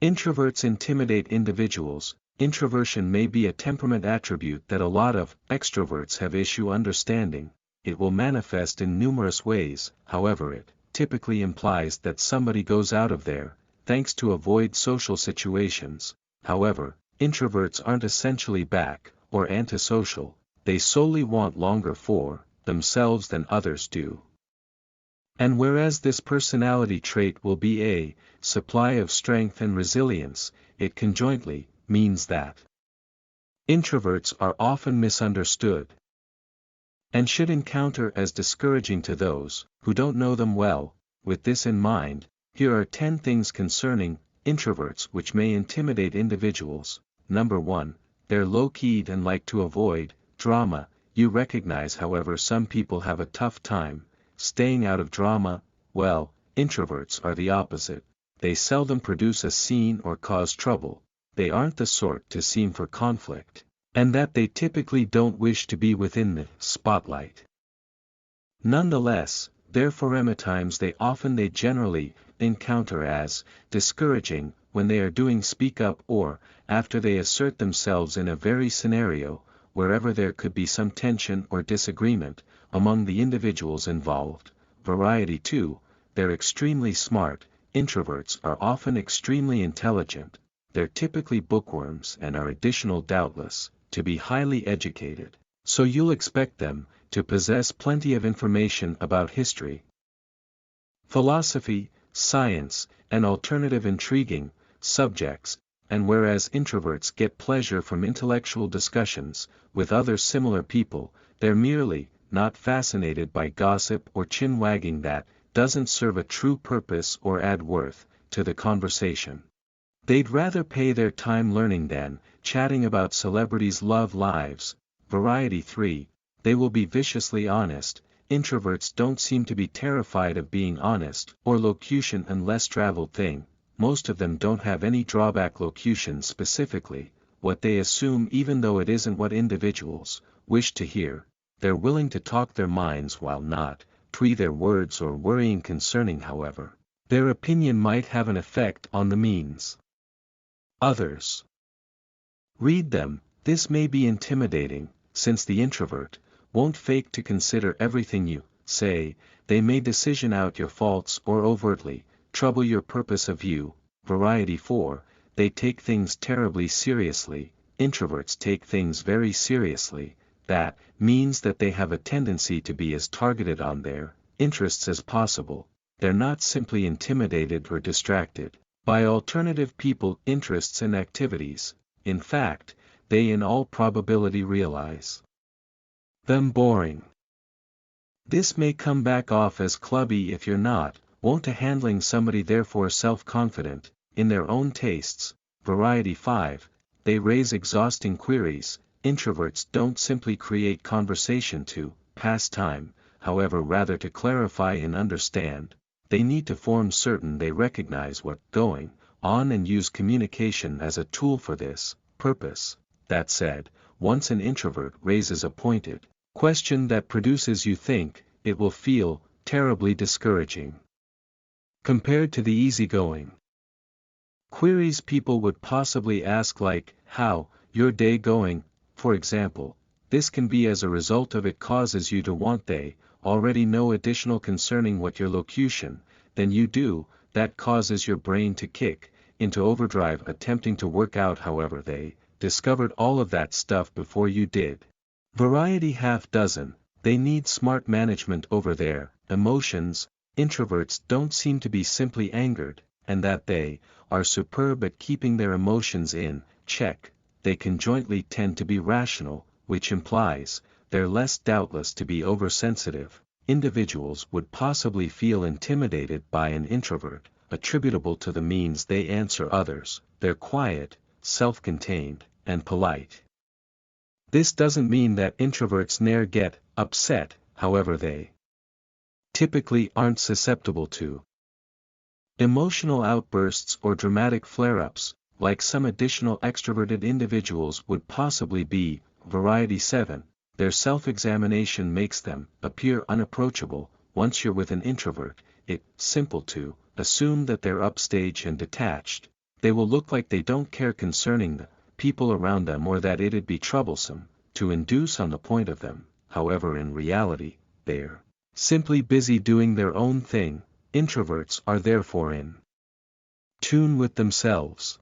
Introverts intimidate individuals. Introversion may be a temperament attribute that a lot of extroverts have issue understanding. It will manifest in numerous ways, however it typically implies that somebody goes out of their thanks to avoid social situations. However, introverts aren't essentially back or antisocial, they solely want longer for themselves than others do. And whereas this personality trait will be a supply of strength and resilience, it conjointly means that introverts are often misunderstood and should encounter as discouraging to those who don't know them well. With this in mind, here are 10 things concerning introverts which may intimidate individuals. Number 1, they're low-keyed and like to avoid drama. You recognize, however, some people have a tough time staying out of drama. Well, introverts are the opposite. They seldom produce a scene or cause trouble. They aren't the sort to seem for conflict, and that they typically don't wish to be within the spotlight. Nonetheless, therefore times they generally encounter as discouraging when they are doing speak up or after they assert themselves in a very scenario, wherever there could be some tension or disagreement among the individuals involved. Variety 2, they're extremely smart. Introverts are often extremely intelligent. They're typically bookworms and are doubtless to be highly educated, so you'll expect them to possess plenty of information about history, philosophy, science, and alternative intriguing subjects. And whereas introverts get pleasure from intellectual discussions with other similar people, they're merely not fascinated by gossip or chin-wagging that doesn't serve a true purpose or add worth to the conversation. They'd rather pay their time learning than chatting about celebrities' love lives. Variety 3, they will be viciously honest. Introverts don't seem to be terrified of being honest or locution and less traveled thing. Most of them don't have any drawback locution specifically, what they assume even though it isn't what individuals wish to hear. They're willing to talk their minds while not twee their words or worrying concerning however their opinion might have an effect on the means others read them. This may be intimidating, since the introvert won't fake to consider everything you say. They may decision out your faults or overtly trouble your purpose of view. Variety 4, they take things terribly seriously. Introverts take things very seriously. That means that they have a tendency to be as targeted on their interests as possible. They're not simply intimidated or distracted by alternative people, interests and activities. In fact, they in all probability realize them boring. This may come back off as clubby if you're not wont to handling somebody, therefore self-confident in their own tastes. Variety 5, they raise exhausting queries. Introverts don't simply create conversation to pass time, however rather to clarify and understand. They need to form certain they recognize what's going on and use communication as a tool for this purpose. That said, once an introvert raises a pointed question that produces you think, it will feel terribly discouraging compared to the easygoing queries people would possibly ask, like, how your day going, for example. This can be as a result of it causes you to want they already know additional concerning what your locution than you do. That causes your brain to kick into overdrive attempting to work out however they discovered all of that stuff before you did. Variety half dozen, they need smart management over their emotions. Introverts don't seem to be simply angered, and that they are superb at keeping their emotions in check. They conjointly tend to be rational, which implies they're less doubtless to be oversensitive. Individuals would possibly feel intimidated by an introvert, attributable to the means they answer others. They're quiet, self-contained, and polite. This doesn't mean that introverts ne'er get upset, however they typically aren't susceptible to emotional outbursts or dramatic flare-ups, like some additional extroverted individuals would possibly be. Variety 7, their self-examination makes them appear unapproachable. Once you're with an introvert, it's simple to assume that they're upstage and detached. they will look like they don't care concerning the people around them or that it'd be troublesome to induce on the point of them. However, in reality, they're simply busy doing their own thing. Introverts are therefore in tune with themselves.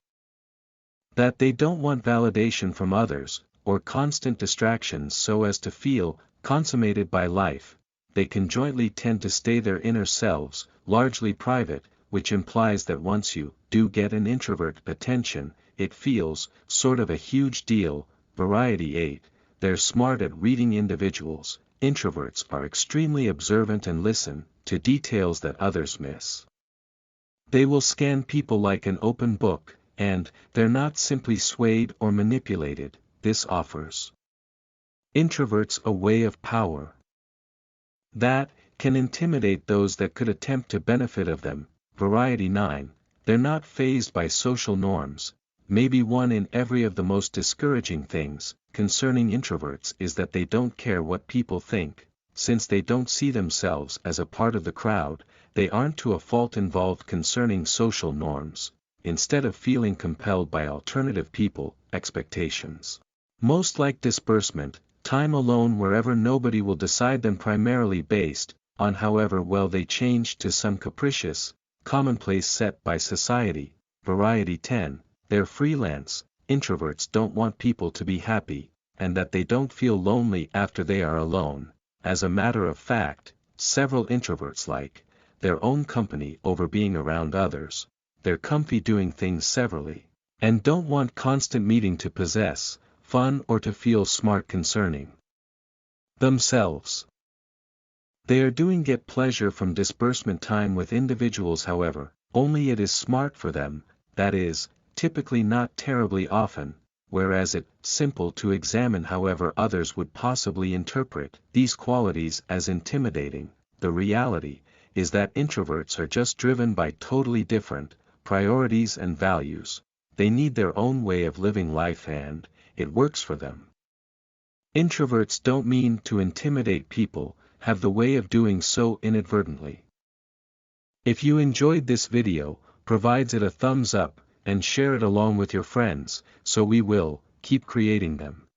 That they don't want validation from others, or constant distractions so as to feel consummated by life. They conjointly tend to stay their inner selves, largely private, which implies that once you do get an introvert attention, it feels sort of a huge deal. Variety 8. They're smart at reading individuals. Introverts are extremely observant and listen to details that others miss. They will scan people like an open book, and they're not simply swayed or manipulated. This offers introverts a way of power that can intimidate those that could attempt to benefit of them. Variety 9. They're not fazed by social norms. Maybe one in every of the most discouraging things concerning introverts is that they don't care what people think. Since they don't see themselves as a part of the crowd, they aren't to a fault involved concerning social norms, instead of feeling compelled by alternative people, expectations. Most like disbursement, time alone wherever nobody will decide them primarily based on however well they change to some capricious, commonplace set by society. Variety 10. They're freelance. Introverts don't want people to be happy, and that they don't feel lonely after they are alone. As a matter of fact, several introverts like their own company over being around others. They're comfy doing things severally, and don't want constant meeting to possess fun or to feel smart concerning themselves. They are doing get pleasure from disbursement time with individuals, however, only it is smart for them, that is, typically not terribly often, whereas it's simple to examine however others would possibly interpret these qualities as intimidating. The reality is that introverts are just driven by totally different priorities and values. They need their own way of living life and it works for them. Introverts don't mean to intimidate people, have the way of doing so inadvertently. If you enjoyed this video, provide it a thumbs up, and share it along with your friends, so we will keep creating them.